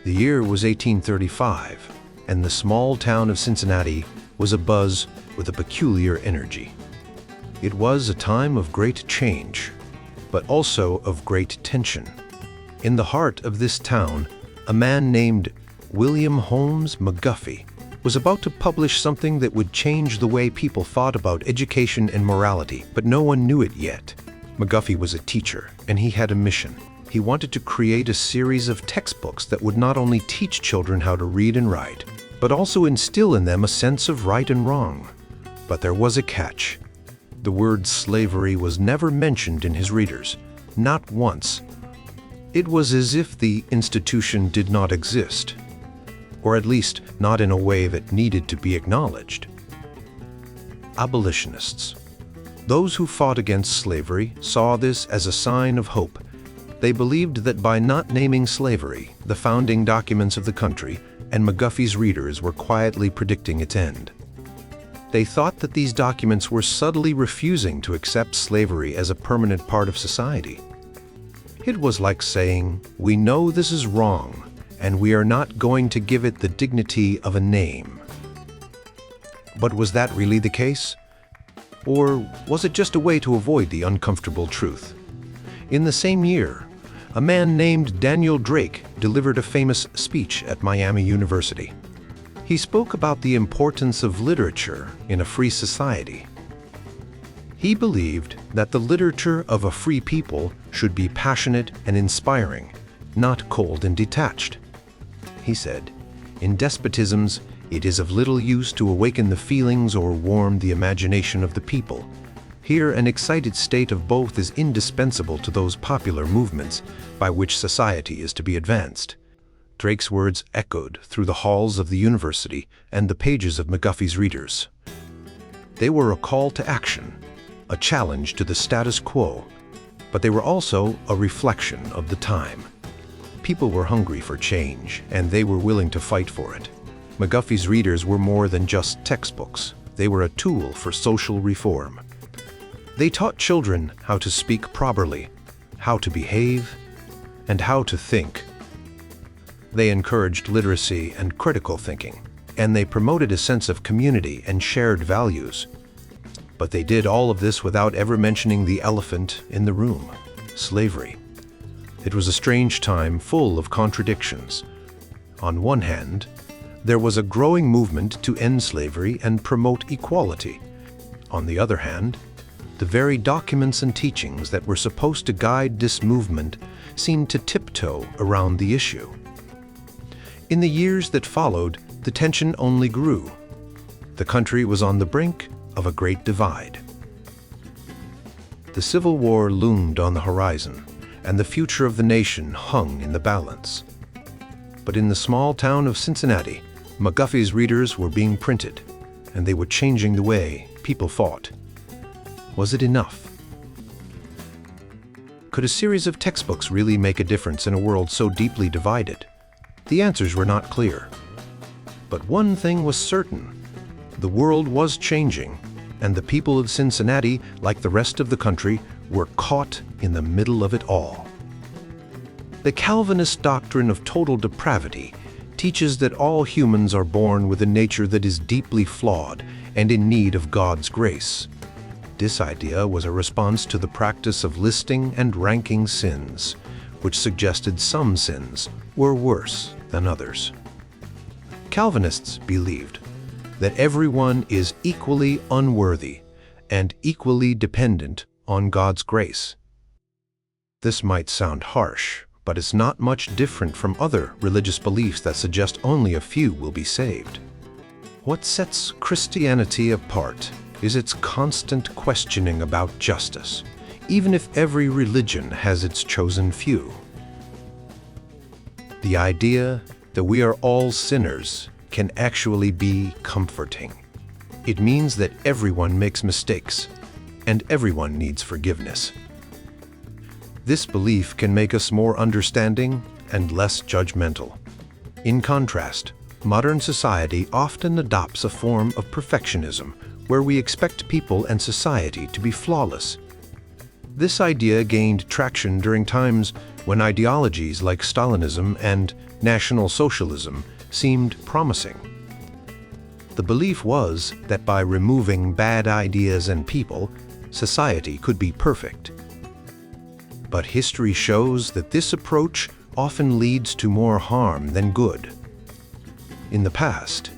The year was 1835, and the small town of Cincinnati was abuzz with a peculiar energy. It was a time of great change, but also of great tension. In the heart of this town, a man named William Holmes McGuffey was about to publish something that would change the way people thought about education and morality, but no one knew it yet. McGuffey was a teacher, and he had a mission. He wanted to create a series of textbooks that would not only teach children how to read and write, but also instill in them a sense of right and wrong. But there was a catch. The word slavery was never mentioned in his readers, not once. It was as if the institution did not exist, or at least not in a way that needed to be acknowledged. Abolitionists. Those who fought against slavery saw this as a sign of hope. They believed that by not naming slavery, the founding documents of the country and McGuffey's readers were quietly predicting its end. They thought that these documents were subtly refusing to accept slavery as a permanent part of society. It was like saying, "We know this is wrong, and we are not going to give it the dignity of a name." But was that really the case? Or was it just a way to avoid the uncomfortable truth? In the same year, a man named Daniel Drake delivered a famous speech at Miami University. He spoke about the importance of literature in a free society. He believed that the literature of a free people should be passionate and inspiring, not cold and detached. He said, "In despotisms, it is of little use to awaken the feelings or warm the imagination of the people. Here, an excited state of both is indispensable to those popular movements by which society is to be advanced." Drake's words echoed through the halls of the university and the pages of McGuffey's readers. They were a call to action, a challenge to the status quo, but they were also a reflection of the time. People were hungry for change, and they were willing to fight for it. McGuffey's readers were more than just textbooks. They were a tool for social reform. They taught children how to speak properly, how to behave, and how to think. They encouraged literacy and critical thinking, and they promoted a sense of community and shared values. But they did all of this without ever mentioning the elephant in the room, slavery. It was a strange time full of contradictions. On one hand, there was a growing movement to end slavery and promote equality. On the other hand, the very documents and teachings that were supposed to guide this movement seemed to tiptoe around the issue. In the years that followed, the tension only grew. The country was on the brink of a great divide. The Civil War loomed on the horizon, and the future of the nation hung in the balance. But in the small town of Cincinnati, McGuffey's readers were being printed, and they were changing the way people thought. Was it enough? Could a series of textbooks really make a difference in a world so deeply divided? The answers were not clear. But one thing was certain. The world was changing, and the people of Cincinnati, like the rest of the country, were caught in the middle of it all. The Calvinist doctrine of total depravity teaches that all humans are born with a nature that is deeply flawed and in need of God's grace. This idea was a response to the practice of listing and ranking sins, which suggested some sins were worse than others. Calvinists believed that everyone is equally unworthy and equally dependent on God's grace. This might sound harsh, but it's not much different from other religious beliefs that suggest only a few will be saved. What sets Christianity apart is its constant questioning about justice, even if every religion has its chosen few. The idea that we are all sinners can actually be comforting. It means that everyone makes mistakes, and everyone needs forgiveness. This belief can make us more understanding and less judgmental. In contrast, modern society often adopts a form of perfectionism where we expect people and society to be flawless. This idea gained traction during times when ideologies like Stalinism and National Socialism seemed promising. The belief was that by removing bad ideas and people, society could be perfect. But history shows that this approach often leads to more harm than good. In the past,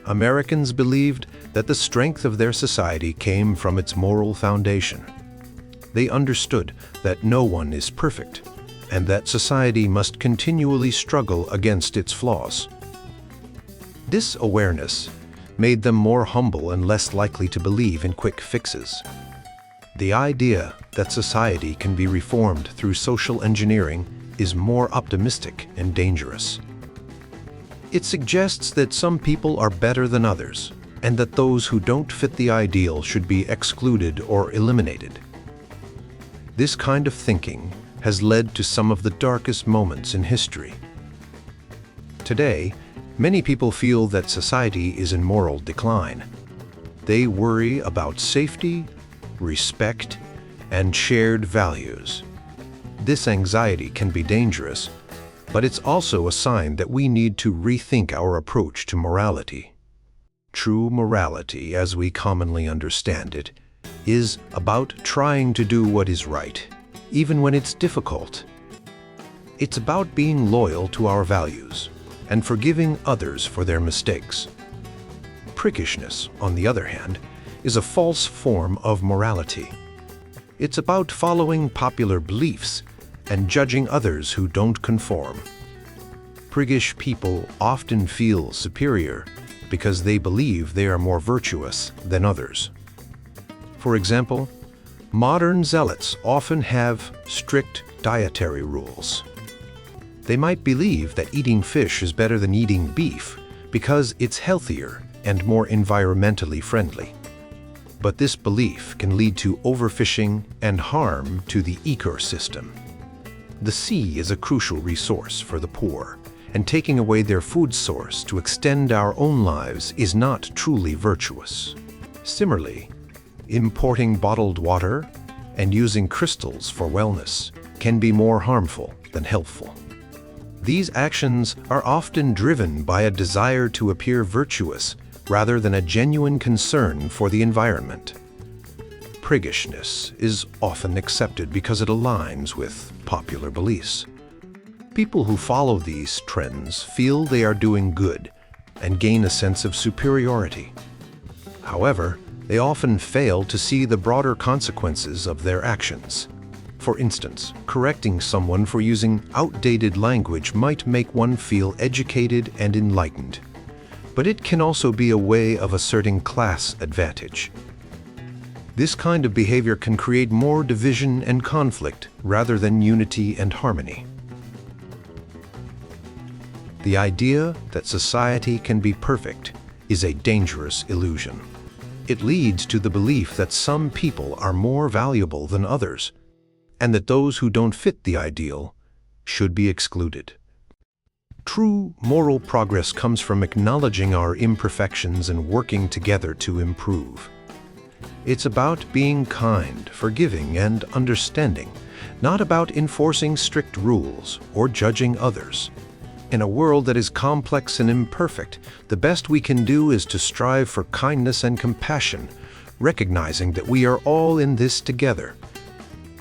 Americans believed that the strength of their society came from its moral foundation. They understood that no one is perfect, and that society must continually struggle against its flaws. This awareness made them more humble and less likely to believe in quick fixes. The idea that society can be reformed through social engineering is more optimistic and dangerous. It suggests that some people are better than others, and that those who don't fit the ideal should be excluded or eliminated. This kind of thinking has led to some of the darkest moments in history. Today, many people feel that society is in moral decline. They worry about safety, respect, and shared values. This anxiety can be dangerous, but it's also a sign that we need to rethink our approach to morality. True morality, as we commonly understand it, is about trying to do what is right, even when it's difficult. It's about being loyal to our values and forgiving others for their mistakes. Priggishness, on the other hand, is a false form of morality. It's about following popular beliefs and judging others who don't conform. Priggish people often feel superior because they believe they are more virtuous than others. For example, modern zealots often have strict dietary rules. They might believe that eating fish is better than eating beef because it's healthier and more environmentally friendly. But this belief can lead to overfishing and harm to the ecosystem. The sea is a crucial resource for the poor, and taking away their food source to extend our own lives is not truly virtuous. Similarly, importing bottled water and using crystals for wellness can be more harmful than helpful. These actions are often driven by a desire to appear virtuous rather than a genuine concern for the environment. Priggishness is often accepted because it aligns with popular beliefs. People who follow these trends feel they are doing good and gain a sense of superiority. However, they often fail to see the broader consequences of their actions. For instance, correcting someone for using outdated language might make one feel educated and enlightened, but it can also be a way of asserting class advantage. This kind of behavior can create more division and conflict rather than unity and harmony. The idea that society can be perfect is a dangerous illusion. It leads to the belief that some people are more valuable than others, and that those who don't fit the ideal should be excluded. True moral progress comes from acknowledging our imperfections and working together to improve. It's about being kind, forgiving, and understanding, not about enforcing strict rules or judging others. In a world that is complex and imperfect, the best we can do is to strive for kindness and compassion, recognizing that we are all in this together.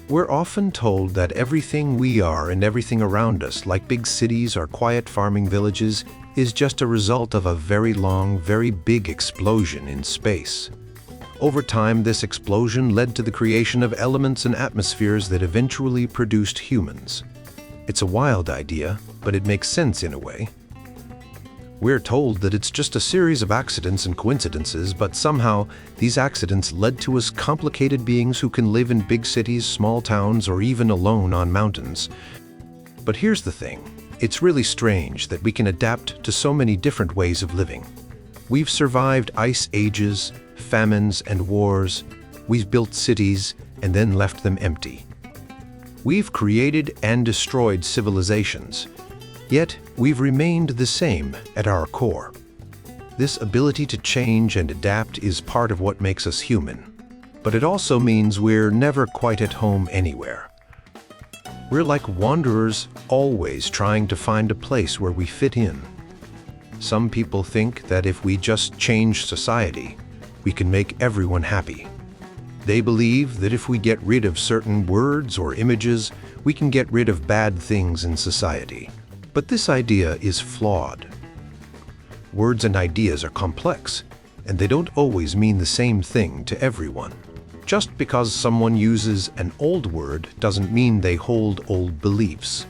We're often told that everything we are and everything around us, like big cities or quiet farming villages, is just a result of a very long, very big explosion in space. Over time, this explosion led to the creation of elements and atmospheres that eventually produced humans. It's a wild idea, but it makes sense in a way. We're told that it's just a series of accidents and coincidences, but somehow these accidents led to us complicated beings who can live in big cities, small towns, or even alone on mountains. But here's the thing. It's really strange that we can adapt to so many different ways of living. We've survived ice ages, famines, and wars. We've built cities and then left them empty. We've created and destroyed civilizations, yet we've remained the same at our core. This ability to change and adapt is part of what makes us human, but it also means we're never quite at home anywhere. We're like wanderers, always trying to find a place where we fit in. Some people think that if we just change society, we can make everyone happy. They believe that if we get rid of certain words or images, we can get rid of bad things in society. But this idea is flawed. Words and ideas are complex, and they don't always mean the same thing to everyone. Just because someone uses an old word doesn't mean they hold old beliefs.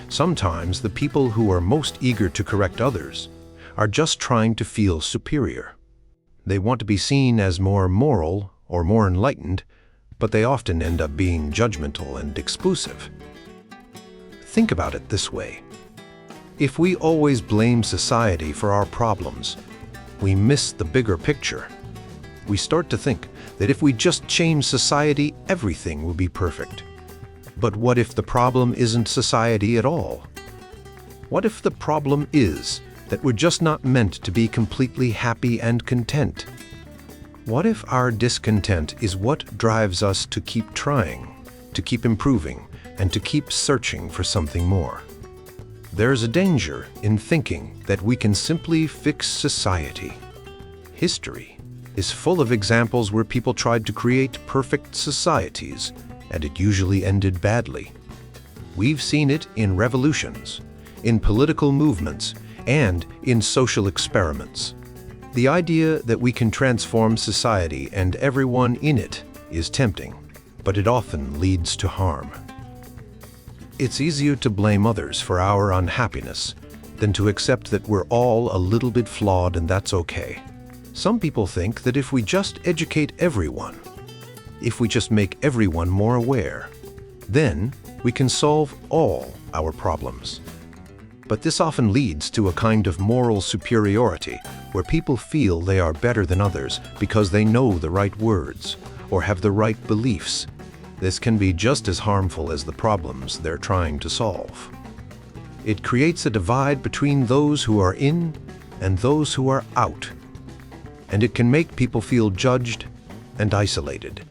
Sometimes the people who are most eager to correct others are just trying to feel superior. They want to be seen as more moral or more enlightened, but they often end up being judgmental and exclusive. Think about it this way. If we always blame society for our problems, we miss the bigger picture. We start to think that if we just change society, everything will be perfect. But what if the problem isn't society at all? What if the problem is that we're just not meant to be completely happy and content? What if our discontent is what drives us to keep trying, to keep improving, and to keep searching for something more? There's a danger in thinking that we can simply fix society. History is full of examples where people tried to create perfect societies, and it usually ended badly. We've seen it in revolutions, in political movements, and in social experiments. The idea that we can transform society and everyone in it is tempting, but it often leads to harm. It's easier to blame others for our unhappiness than to accept that we're all a little bit flawed and that's okay. Some people think that if we just educate everyone, if we just make everyone more aware, then we can solve all our problems. But this often leads to a kind of moral superiority where people feel they are better than others because they know the right words or have the right beliefs. This can be just as harmful as the problems they're trying to solve. It creates a divide between those who are in and those who are out, and it can make people feel judged and isolated.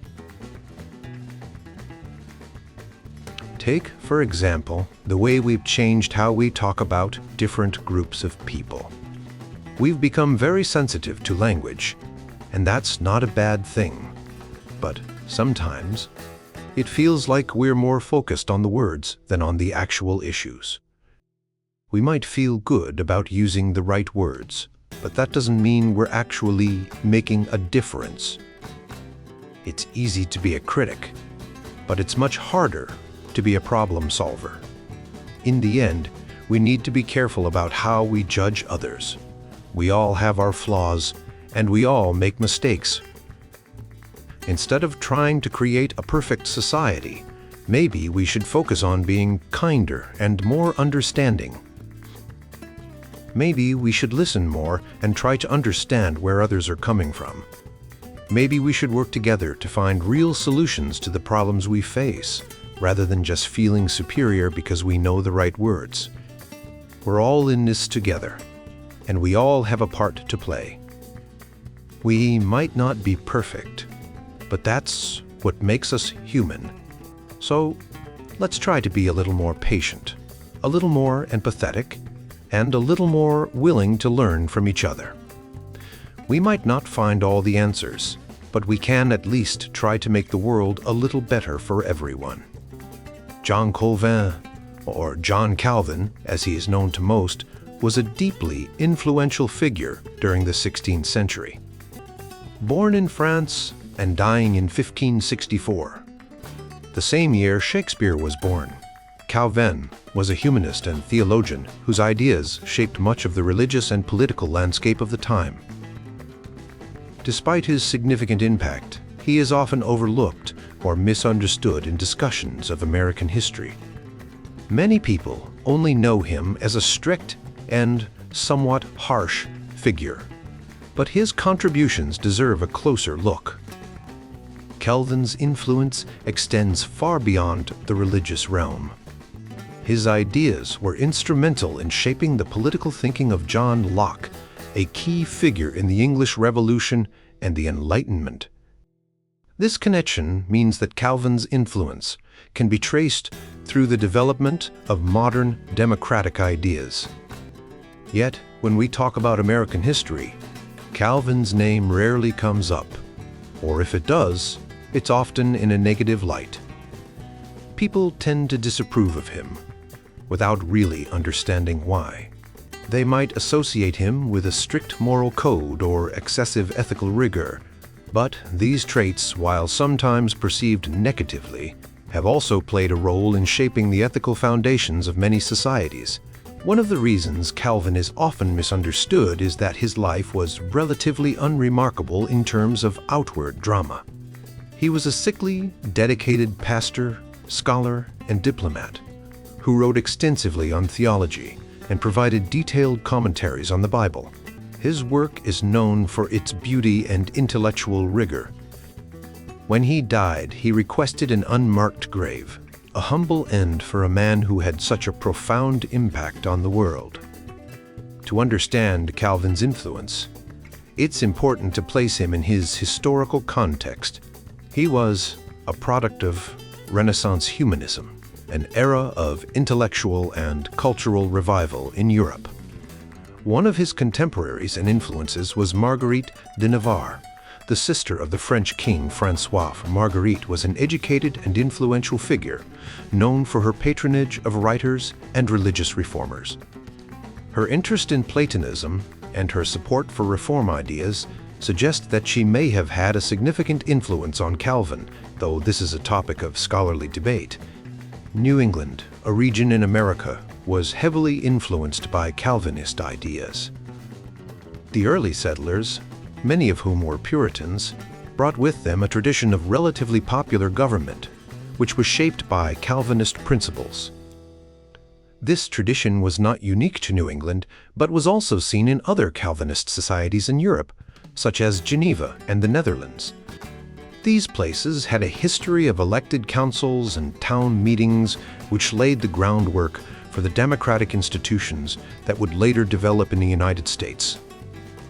Take, for example, the way we've changed how we talk about different groups of people. We've become very sensitive to language, and that's not a bad thing. But sometimes, it feels like we're more focused on the words than on the actual issues. We might feel good about using the right words, but that doesn't mean we're actually making a difference. It's easy to be a critic, but it's much harder to be a problem solver. In the end, we need to be careful about how we judge others. We all have our flaws, and we all make mistakes. Instead of trying to create a perfect society, maybe we should focus on being kinder and more understanding. Maybe we should listen more and try to understand where others are coming from. Maybe we should work together to find real solutions to the problems we face, rather than just feeling superior because we know the right words. We're all in this together, and we all have a part to play. We might not be perfect, but that's what makes us human. So let's try to be a little more patient, a little more empathetic, and a little more willing to learn from each other. We might not find all the answers, but we can at least try to make the world a little better for everyone. John Calvin, or John Calvin, as he is known to most, was a deeply influential figure during the 16th century. Born in France and dying in 1564, the same year Shakespeare was born, Calvin was a humanist and theologian whose ideas shaped much of the religious and political landscape of the time. Despite his significant impact, he is often overlooked or misunderstood in discussions of American history. Many people only know him as a strict and somewhat harsh figure, but his contributions deserve a closer look. Calvin's influence extends far beyond the religious realm. His ideas were instrumental in shaping the political thinking of John Locke, a key figure in the English Revolution and the Enlightenment. This connection means that Calvin's influence can be traced through the development of modern democratic ideas. Yet, when we talk about American history, Calvin's name rarely comes up, or if it does, it's often in a negative light. People tend to disapprove of him, without really understanding why. They might associate him with a strict moral code or excessive ethical rigor, but these traits, while sometimes perceived negatively, have also played a role in shaping the ethical foundations of many societies. One of the reasons Calvin is often misunderstood is that his life was relatively unremarkable in terms of outward drama. He was a sickly, dedicated pastor, scholar, and diplomat who wrote extensively on theology and provided detailed commentaries on the Bible. His work is known for its beauty and intellectual rigor. When he died, he requested an unmarked grave, a humble end for a man who had such a profound impact on the world. To understand Calvin's influence, it's important to place him in his historical context. He was a product of Renaissance humanism, an era of intellectual and cultural revival in Europe. One of his contemporaries and influences was Marguerite de Navarre, the sister of the French king Francois. Marguerite was an educated and influential figure, known for her patronage of writers and religious reformers. Her interest in Platonism and her support for reform ideas suggest that she may have had a significant influence on Calvin, though this is a topic of scholarly debate. New England, a region in America, was heavily influenced by Calvinist ideas. The early settlers, many of whom were Puritans, brought with them a tradition of relatively popular government, which was shaped by Calvinist principles. This tradition was not unique to New England, but was also seen in other Calvinist societies in Europe, such as Geneva and the Netherlands. These places had a history of elected councils and town meetings which laid the groundwork for the democratic institutions that would later develop in the United States.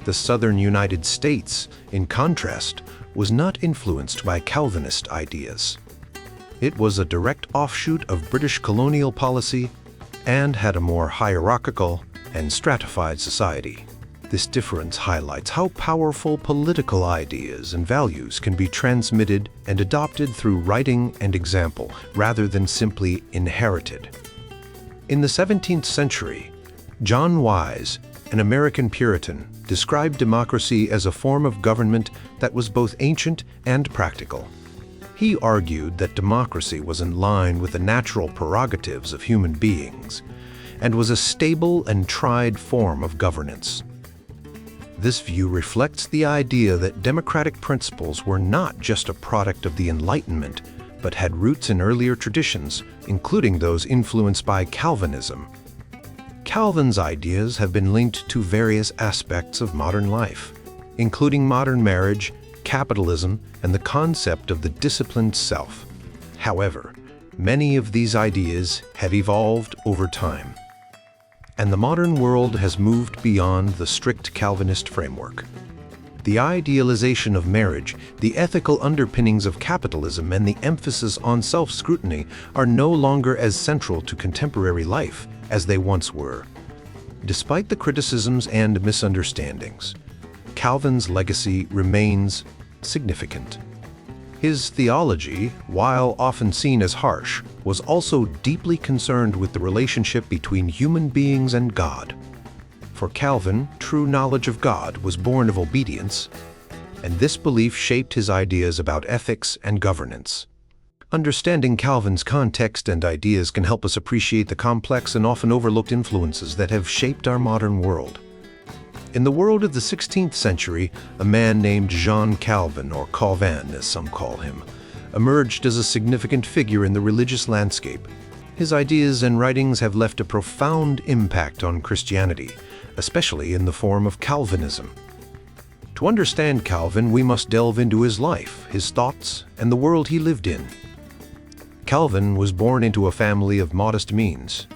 The southern United States, in contrast, was not influenced by Calvinist ideas. It was a direct offshoot of British colonial policy and had a more hierarchical and stratified society. This difference highlights how powerful political ideas and values can be transmitted and adopted through writing and example, rather than simply inherited. In the 17th century, John Wise, an American Puritan, described democracy as a form of government that was both ancient and practical. He argued that democracy was in line with the natural prerogatives of human beings and was a stable and tried form of governance. This view reflects the idea that democratic principles were not just a product of the Enlightenment, but had roots in earlier traditions, including those influenced by Calvinism. Calvin's ideas have been linked to various aspects of modern life, including modern marriage, capitalism, and the concept of the disciplined self. However, many of these ideas have evolved over time, and the modern world has moved beyond the strict Calvinist framework. The idealization of marriage, the ethical underpinnings of capitalism, and the emphasis on self-scrutiny are no longer as central to contemporary life as they once were. Despite the criticisms and misunderstandings, Calvin's legacy remains significant. His theology, while often seen as harsh, was also deeply concerned with the relationship between human beings and God. For Calvin, true knowledge of God was born of obedience, and this belief shaped his ideas about ethics and governance. Understanding Calvin's context and ideas can help us appreciate the complex and often overlooked influences that have shaped our modern world. In the world of the 16th century, a man named Jean Calvin, or Calvin as some call him, emerged as a significant figure in the religious landscape. His ideas and writings have left a profound impact on Christianity, especially in the form of Calvinism. To understand Calvin, we must delve into his life, his thoughts, and the world he lived in. Calvin was born into a family of modest means.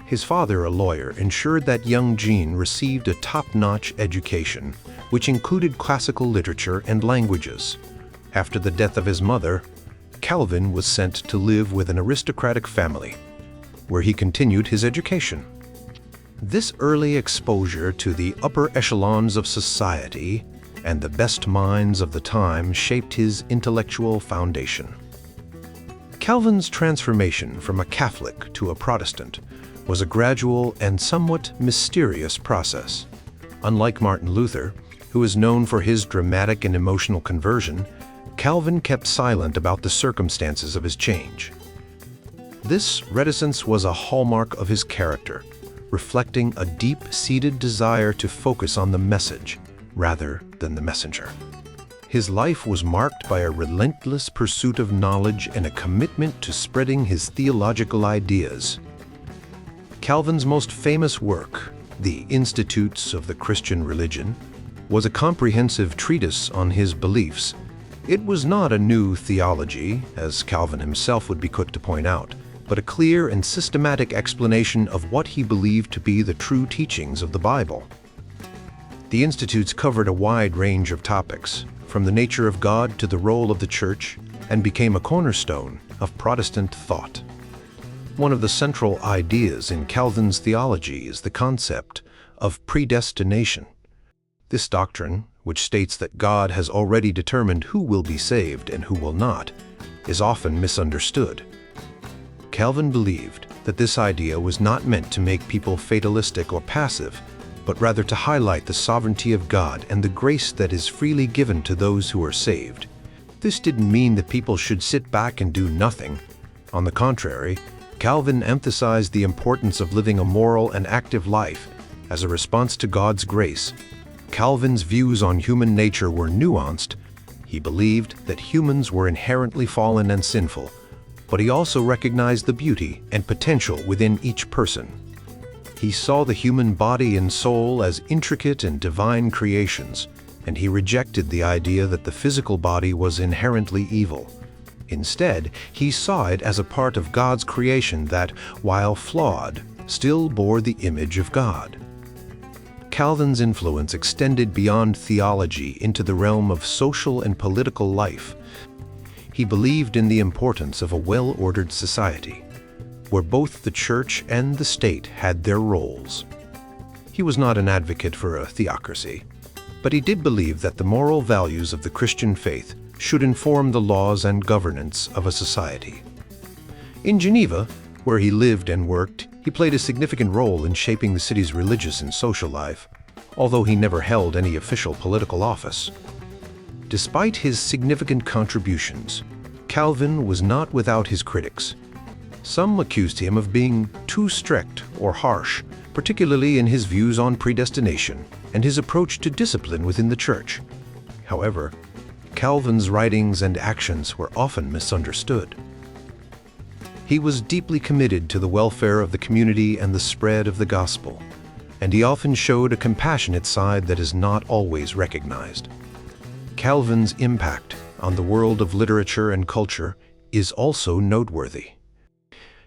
His father, a lawyer, ensured that young Jean received a top-notch education, which included classical literature and languages. After the death of his mother, Calvin was sent to live with an aristocratic family, where he continued his education. This early exposure to the upper echelons of society and the best minds of the time shaped his intellectual foundation. Calvin's transformation from a Catholic to a Protestant was a gradual and somewhat mysterious process. Unlike Martin Luther, who is known for his dramatic and emotional conversion, Calvin kept silent about the circumstances of his change. This reticence was a hallmark of his character, reflecting a deep-seated desire to focus on the message rather than the messenger. His life was marked by a relentless pursuit of knowledge and a commitment to spreading his theological ideas. Calvin's most famous work, The Institutes of the Christian Religion, was a comprehensive treatise on his beliefs. It was not a new theology, as Calvin himself would be quick to point out, but a clear and systematic explanation of what he believed to be the true teachings of the Bible. The Institutes covered a wide range of topics, from the nature of God to the role of the Church, and became a cornerstone of Protestant thought. One of the central ideas in Calvin's theology is the concept of predestination. This doctrine, which states that God has already determined who will be saved and who will not, is often misunderstood. Calvin believed that this idea was not meant to make people fatalistic or passive, but rather to highlight the sovereignty of God and the grace that is freely given to those who are saved. This didn't mean that people should sit back and do nothing. On the contrary, Calvin emphasized the importance of living a moral and active life as a response to God's grace. Calvin's views on human nature were nuanced. He believed that humans were inherently fallen and sinful, but he also recognized the beauty and potential within each person. He saw the human body and soul as intricate and divine creations, and he rejected the idea that the physical body was inherently evil. Instead, he saw it as a part of God's creation that, while flawed, still bore the image of God. Calvin's influence extended beyond theology into the realm of social and political life. He believed in the importance of a well-ordered society, where both the church and the state had their roles. He was not an advocate for a theocracy, but he did believe that the moral values of the Christian faith should inform the laws and governance of a society. In Geneva, where he lived and worked, he played a significant role in shaping the city's religious and social life, although he never held any official political office. Despite his significant contributions, Calvin was not without his critics. Some accused him of being too strict or harsh, particularly in his views on predestination and his approach to discipline within the church. However, Calvin's writings and actions were often misunderstood. He was deeply committed to the welfare of the community and the spread of the gospel, and he often showed a compassionate side that is not always recognized. Calvin's impact on the world of literature and culture is also noteworthy.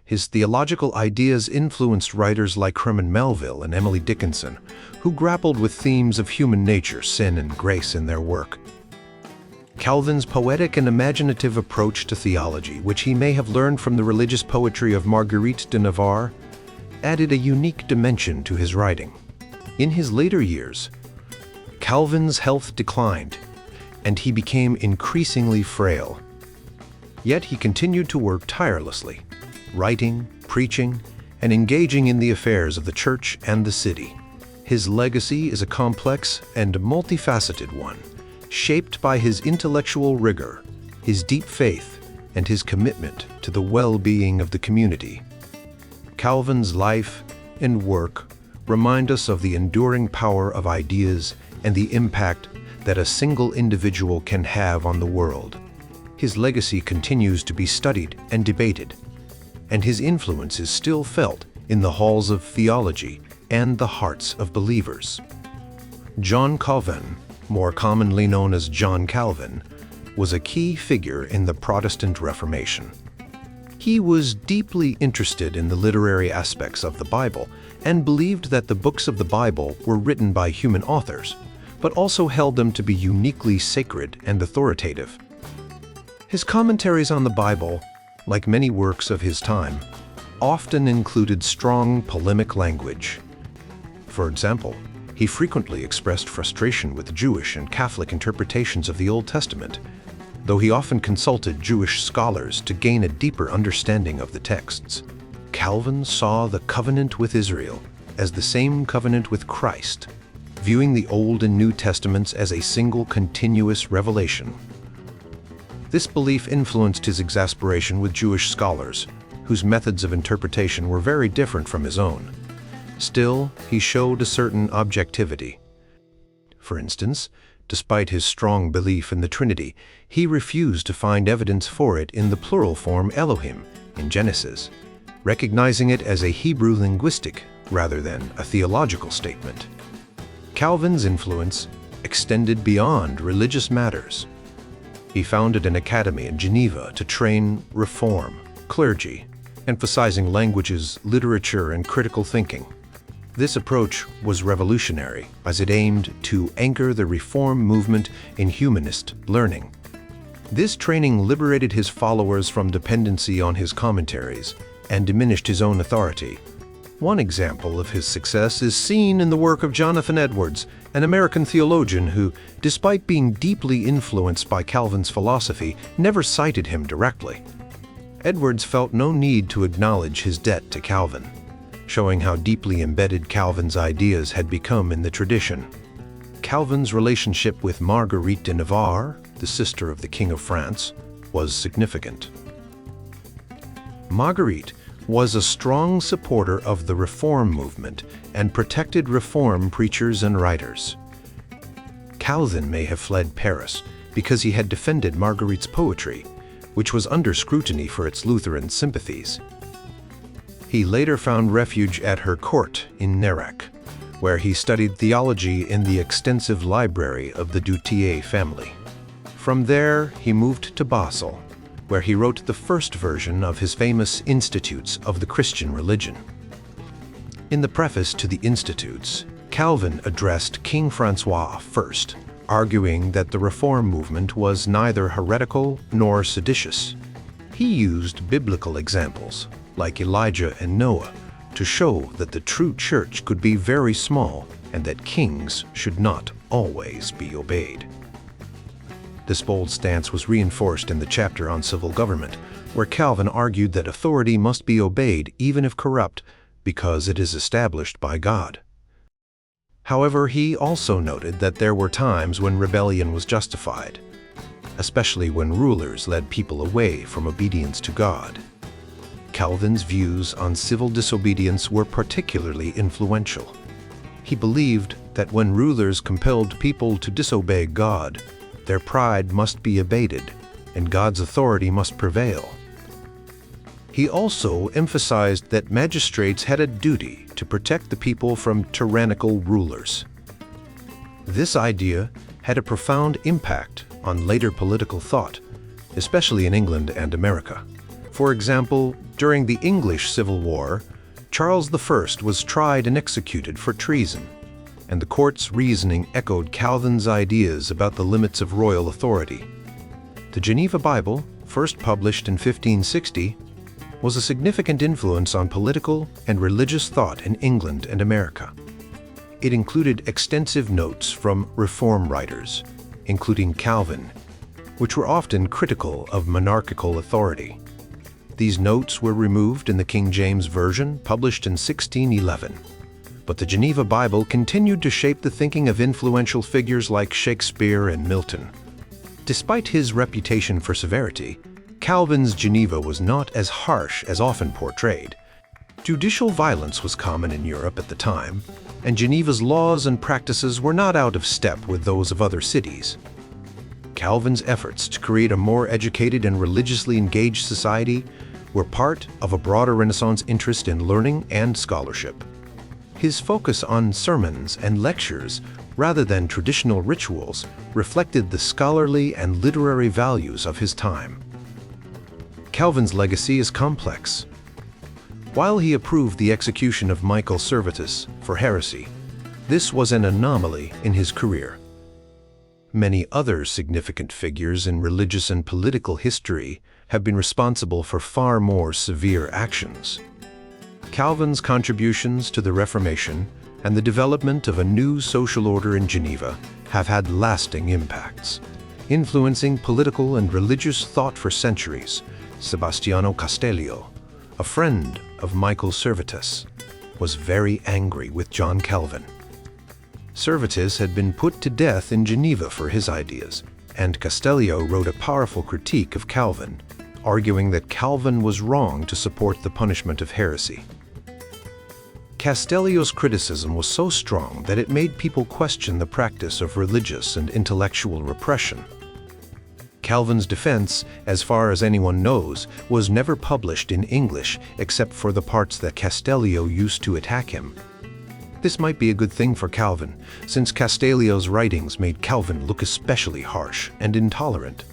His theological ideas influenced writers like Herman Melville and Emily Dickinson, who grappled with themes of human nature, sin, and grace in their work. Calvin's poetic and imaginative approach to theology, which he may have learned from the religious poetry of Marguerite de Navarre, added a unique dimension to his writing. In his later years, Calvin's health declined, and he became increasingly frail. Yet he continued to work tirelessly, writing, preaching, and engaging in the affairs of the church and the city. His legacy is a complex and multifaceted one, shaped by his intellectual rigor, his deep faith, and his commitment to the well-being of the community. Calvin's life and work remind us of the enduring power of ideas and the impact that a single individual can have on the world. His legacy continues to be studied and debated, and his influence is still felt in the halls of theology and the hearts of believers. John Calvin, more commonly known as John Calvin, was a key figure in the Protestant Reformation. He was deeply interested in the literary aspects of the Bible and believed that the books of the Bible were written by human authors, but also held them to be uniquely sacred and authoritative. His commentaries on the Bible, like many works of his time, often included strong polemic language. For example, he frequently expressed frustration with Jewish and Catholic interpretations of the Old Testament, though he often consulted Jewish scholars to gain a deeper understanding of the texts. Calvin saw the covenant with Israel as the same covenant with Christ, viewing the Old and New Testaments as a single continuous revelation. This belief influenced his exasperation with Jewish scholars, whose methods of interpretation were very different from his own. Still, he showed a certain objectivity. For instance, despite his strong belief in the Trinity, he refused to find evidence for it in the plural form Elohim in Genesis, recognizing it as a Hebrew linguistic rather than a theological statement. Calvin's influence extended beyond religious matters. He founded an academy in Geneva to train Reform clergy, emphasizing languages, literature, and critical thinking. This approach was revolutionary as it aimed to anchor the Reform movement in humanist learning. This training liberated his followers from dependency on his commentaries and diminished his own authority. One example of his success is seen in the work of Jonathan Edwards, an American theologian who, despite being deeply influenced by Calvin's philosophy, never cited him directly. Edwards felt no need to acknowledge his debt to Calvin, showing how deeply embedded Calvin's ideas had become in the tradition. Calvin's relationship with Marguerite de Navarre, the sister of the King of France, was significant. Marguerite was a strong supporter of the Reform movement and protected Reform preachers and writers. Calvin may have fled Paris because he had defended Marguerite's poetry, which was under scrutiny for its Lutheran sympathies. He later found refuge at her court in Nerac, where he studied theology in the extensive library of the Duthier family. From there, he moved to Basel, where he wrote the first version of his famous Institutes of the Christian Religion. In the preface to the Institutes, Calvin addressed King Francois first, arguing that the Reform movement was neither heretical nor seditious. He used biblical examples, like Elijah and Noah, to show that the true church could be very small and that kings should not always be obeyed. This bold stance was reinforced in the chapter on civil government, where Calvin argued that authority must be obeyed even if corrupt, because it is established by God. However, he also noted that there were times when rebellion was justified, especially when rulers led people away from obedience to God. Calvin's views on civil disobedience were particularly influential. He believed that when rulers compelled people to disobey God, their pride must be abated and God's authority must prevail. He also emphasized that magistrates had a duty to protect the people from tyrannical rulers. This idea had a profound impact on later political thought, especially in England and America. For example, during the English Civil War, Charles I was tried and executed for treason, and the court's reasoning echoed Calvin's ideas about the limits of royal authority. The Geneva Bible, first published in 1560, was a significant influence on political and religious thought in England and America. It included extensive notes from Reform writers, including Calvin, which were often critical of monarchical authority. These notes were removed in the King James Version, published in 1611. But the Geneva Bible continued to shape the thinking of influential figures like Shakespeare and Milton. Despite his reputation for severity, Calvin's Geneva was not as harsh as often portrayed. Judicial violence was common in Europe at the time, and Geneva's laws and practices were not out of step with those of other cities. Calvin's efforts to create a more educated and religiously engaged society were part of a broader Renaissance interest in learning and scholarship. His focus on sermons and lectures, rather than traditional rituals, reflected the scholarly and literary values of his time. Calvin's legacy is complex. While he approved the execution of Michael Servetus for heresy, this was an anomaly in his career. Many other significant figures in religious and political history have been responsible for far more severe actions. Calvin's contributions to the Reformation and the development of a new social order in Geneva have had lasting impacts, influencing political and religious thought for centuries. Sebastiano Castellio, a friend of Michael Servetus, was very angry with John Calvin. Servetus had been put to death in Geneva for his ideas, and Castellio wrote a powerful critique of Calvin, arguing that Calvin was wrong to support the punishment of heresy. Castellio's criticism was so strong that it made people question the practice of religious and intellectual repression. Calvin's defense, as far as anyone knows, was never published in English except for the parts that Castellio used to attack him. This might be a good thing for Calvin, since Castellio's writings made Calvin look especially harsh and intolerant.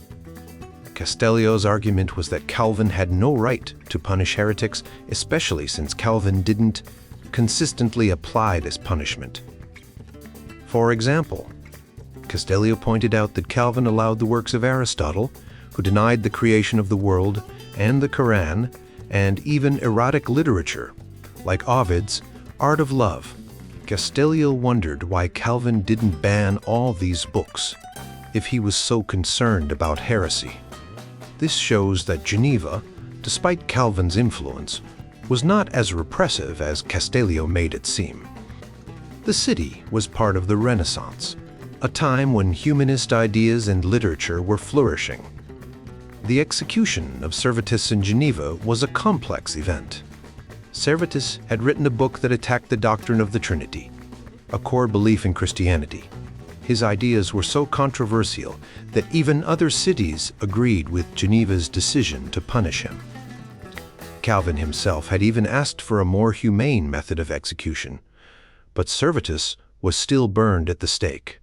Castellio's argument was that Calvin had no right to punish heretics, especially since Calvin didn't consistently apply this punishment. For example, Castellio pointed out that Calvin allowed the works of Aristotle, who denied the creation of the world, and the Quran, and even erotic literature, like Ovid's Art of Love. Castellio wondered why Calvin didn't ban all these books if he was so concerned about heresy. This shows that Geneva, despite Calvin's influence, was not as repressive as Castellio made it seem. The city was part of the Renaissance, a time when humanist ideas and literature were flourishing. The execution of Servetus in Geneva was a complex event. Servetus had written a book that attacked the doctrine of the Trinity, a core belief in Christianity. His ideas were so controversial that even other cities agreed with Geneva's decision to punish him. Calvin himself had even asked for a more humane method of execution, but Servetus was still burned at the stake.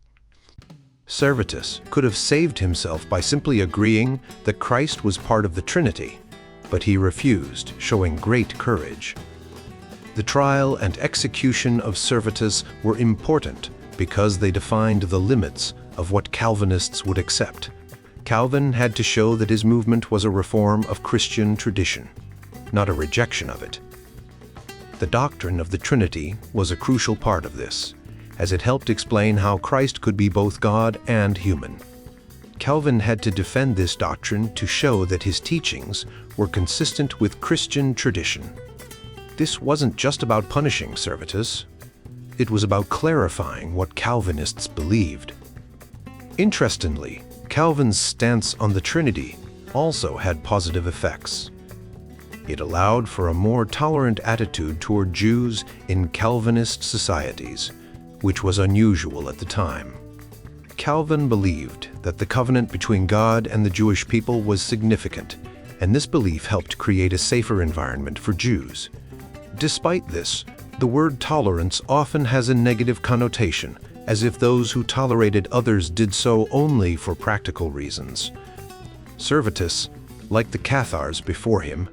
Servetus could have saved himself by simply agreeing that Christ was part of the Trinity, but he refused, showing great courage. The trial and execution of Servetus were important because they defined the limits of what Calvinists would accept. Calvin had to show that his movement was a reform of Christian tradition, not a rejection of it. The doctrine of the Trinity was a crucial part of this, as it helped explain how Christ could be both God and human. Calvin had to defend this doctrine to show that his teachings were consistent with Christian tradition. This wasn't just about punishing Servetus. It was about clarifying what Calvinists believed. Interestingly, Calvin's stance on the Trinity also had positive effects. It allowed for a more tolerant attitude toward Jews in Calvinist societies, which was unusual at the time. Calvin believed that the covenant between God and the Jewish people was significant, and this belief helped create a safer environment for Jews. Despite this, the word tolerance often has a negative connotation, as if those who tolerated others did so only for practical reasons. Servetus, like the Cathars before him,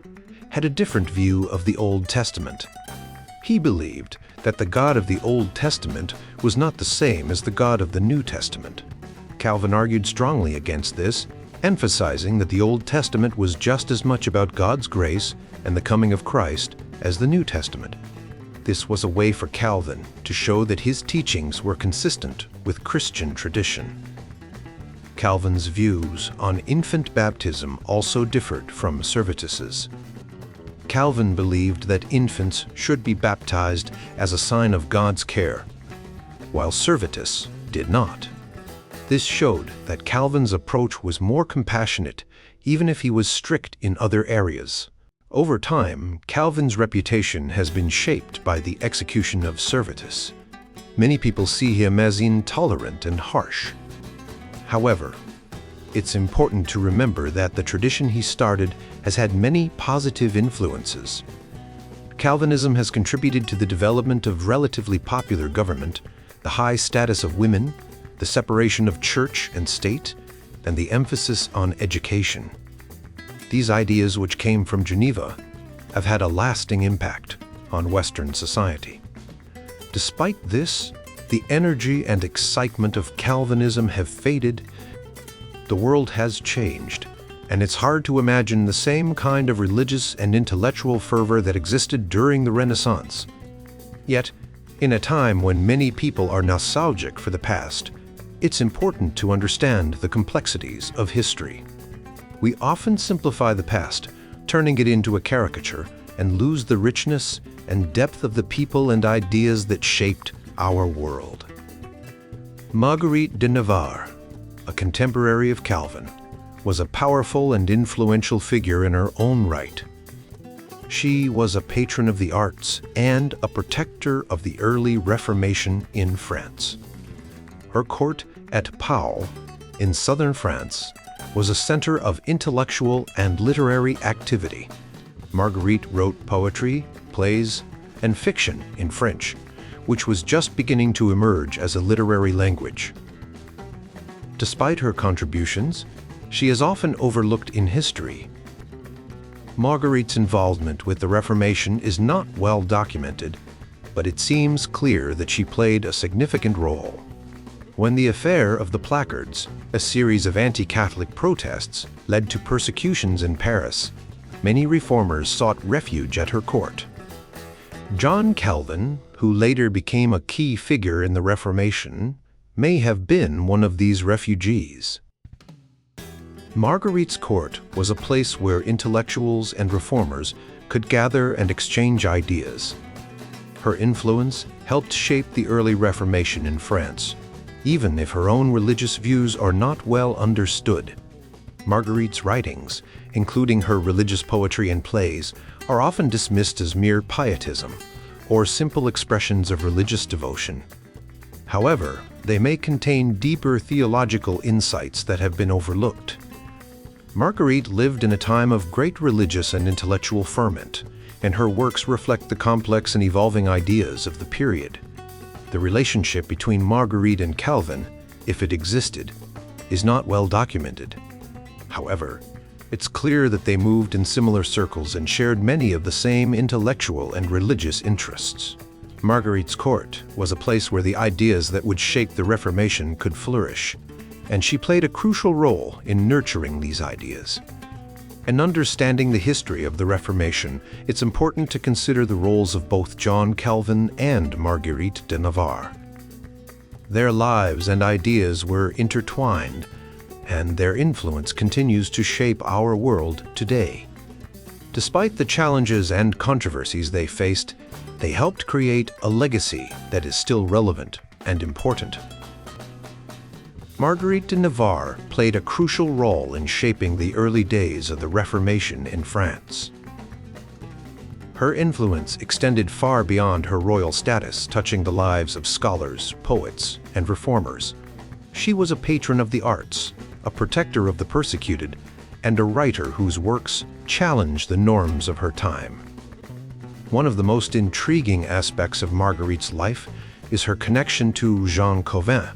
had a different view of the Old Testament. He believed that the God of the Old Testament was not the same as the God of the New Testament. Calvin argued strongly against this, emphasizing that the Old Testament was just as much about God's grace and the coming of Christ as the New Testament. This was a way for Calvin to show that his teachings were consistent with Christian tradition. Calvin's views on infant baptism also differed from Servetus's. Calvin believed that infants should be baptized as a sign of God's care, while Servetus did not. This showed that Calvin's approach was more compassionate, even if he was strict in other areas. Over time, Calvin's reputation has been shaped by the execution of Servetus. Many people see him as intolerant and harsh. However, it's important to remember that the tradition he started has had many positive influences. Calvinism has contributed to the development of relatively popular government, the high status of women, the separation of church and state, and the emphasis on education. These ideas, which came from Geneva, have had a lasting impact on Western society. Despite this, The energy and excitement of Calvinism have faded. The world has changed, and it's hard to imagine the same kind of religious and intellectual fervor that existed during the Renaissance. Yet, in a time when many people are nostalgic for the past, it's important to understand the complexities of history. We often simplify the past, turning it into a caricature, and lose the richness and depth of the people and ideas that shaped our world. Marguerite de Navarre, a contemporary of Calvin, was a powerful and influential figure in her own right. She was a patron of the arts and a protector of the early Reformation in France. Her court at Pau, in southern France, was a center of intellectual and literary activity. Marguerite wrote poetry, plays, and fiction in French, which was just beginning to emerge as a literary language. Despite her contributions, she is often overlooked in history. Marguerite's involvement with the Reformation is not well documented, but it seems clear that she played a significant role. When the affair of the placards, a series of anti-Catholic protests, led to persecutions in Paris, many reformers sought refuge at her court. John Calvin, who later became a key figure in the Reformation, may have been one of these refugees. Marguerite's court was a place where intellectuals and reformers could gather and exchange ideas. Her influence helped shape the early Reformation in France, even if her own religious views are not well understood. Marguerite's writings, including her religious poetry and plays, are often dismissed as mere pietism or simple expressions of religious devotion. However, they may contain deeper theological insights that have been overlooked. Marguerite lived in a time of great religious and intellectual ferment, and her works reflect the complex and evolving ideas of the period. The relationship between Marguerite and Calvin, if it existed, is not well documented. However, it's clear that they moved in similar circles and shared many of the same intellectual and religious interests. Marguerite's court was a place where the ideas that would shape the Reformation could flourish, and she played a crucial role in nurturing these ideas. In understanding the history of the Reformation, it's important to consider the roles of both John Calvin and Marguerite de Navarre. Their lives and ideas were intertwined, and their influence continues to shape our world today. Despite the challenges and controversies they faced, they helped create a legacy that is still relevant and important. Marguerite de Navarre played a crucial role in shaping the early days of the Reformation in France. Her influence extended far beyond her royal status, touching the lives of scholars, poets, and reformers. She was a patron of the arts, a protector of the persecuted, and a writer whose works challenged the norms of her time. One of the most intriguing aspects of Marguerite's life is her connection to Jean Calvin,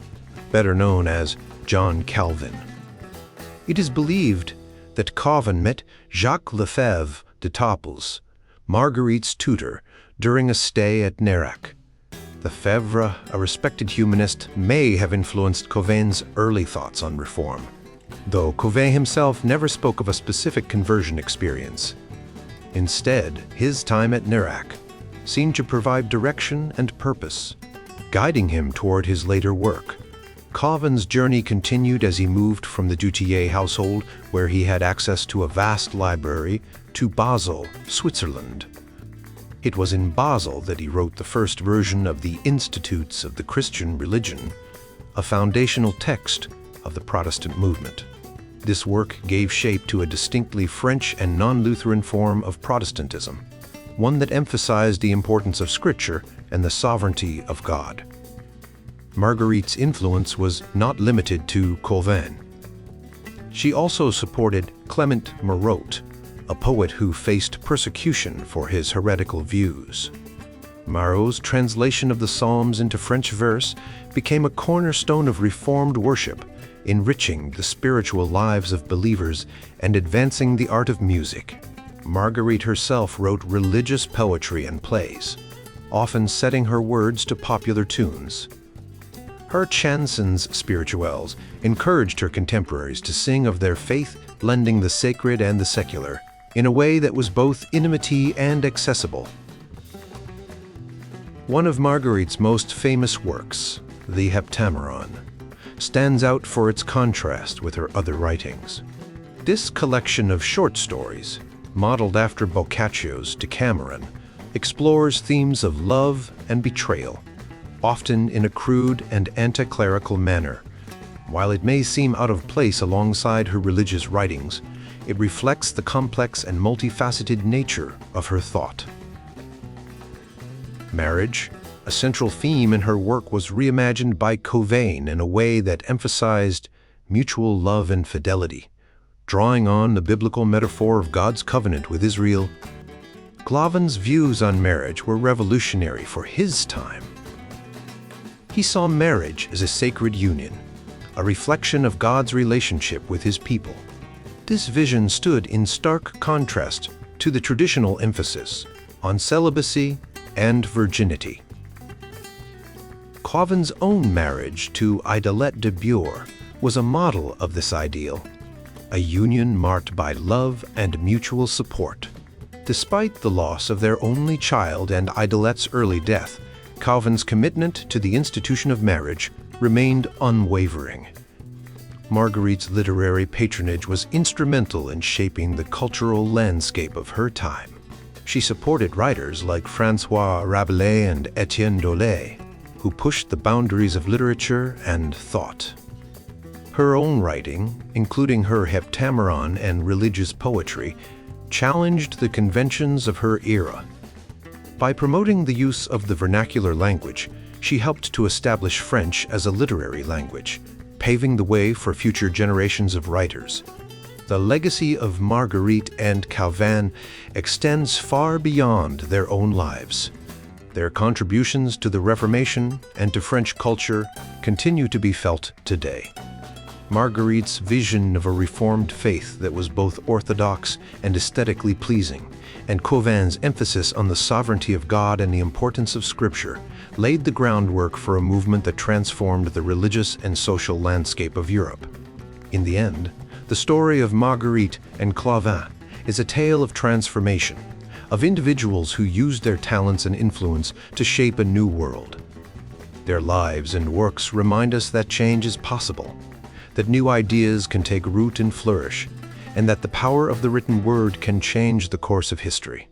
better known as John Calvin. It is believed that Calvin met Jacques Lefebvre d'Étaples, Marguerite's tutor, during a stay at Nérac. Lefebvre, a respected humanist, may have influenced Calvin's early thoughts on reform, though Calvin himself never spoke of a specific conversion experience. Instead, his time at Nérac seemed to provide direction and purpose, guiding him toward his later work. Calvin's journey continued as he moved from the Dutilleux household, where he had access to a vast library, to Basel, Switzerland. It was in Basel that he wrote the first version of the Institutes of the Christian Religion, a foundational text of the Protestant movement. This work gave shape to a distinctly French and non-Lutheran form of Protestantism, one that emphasized the importance of Scripture and the sovereignty of God. Marguerite's influence was not limited to Calvin. She also supported Clement Marot, a poet who faced persecution for his heretical views. Marot's translation of the Psalms into French verse became a cornerstone of Reformed worship, enriching the spiritual lives of believers and advancing the art of music. Marguerite herself wrote religious poetry and plays, often setting her words to popular tunes. Her chansons spirituelles encouraged her contemporaries to sing of their faith, blending the sacred and the secular, in a way that was both intimate and accessible. One of Marguerite's most famous works, the Heptameron, stands out for its contrast with her other writings. This collection of short stories, modeled after Boccaccio's Decameron, explores themes of love and betrayal, often in a crude and anti-clerical manner. While it may seem out of place alongside her religious writings, it reflects the complex and multifaceted nature of her thought. Marriage, a central theme in her work, was reimagined by Covain in a way that emphasized mutual love and fidelity. Drawing on the biblical metaphor of God's covenant with Israel, Clauvin's views on marriage were revolutionary for his time. He saw marriage as a sacred union, a reflection of God's relationship with his people. This vision stood in stark contrast to the traditional emphasis on celibacy and virginity. Clauvin's own marriage to Idelette de Bure was a model of this ideal, a union marked by love and mutual support. Despite the loss of their only child and Idelette's early death, Calvin's commitment to the institution of marriage remained unwavering. Marguerite's literary patronage was instrumental in shaping the cultural landscape of her time. She supported writers like François Rabelais and Étienne Dolet, who pushed the boundaries of literature and thought. Her own writing, including her Heptameron and religious poetry, challenged the conventions of her era. By promoting the use of the vernacular language, she helped to establish French as a literary language, paving the way for future generations of writers. The legacy of Marguerite and Calvin extends far beyond their own lives. Their contributions to the Reformation and to French culture continue to be felt today. Marguerite's vision of a reformed faith that was both orthodox and aesthetically pleasing, and Calvin's emphasis on the sovereignty of God and the importance of Scripture, laid the groundwork for a movement that transformed the religious and social landscape of Europe. In the end, the story of Marguerite and Calvin is a tale of transformation, of individuals who used their talents and influence to shape a new world. Their lives and works remind us that change is possible, that new ideas can take root and flourish, and that the power of the written word can change the course of history.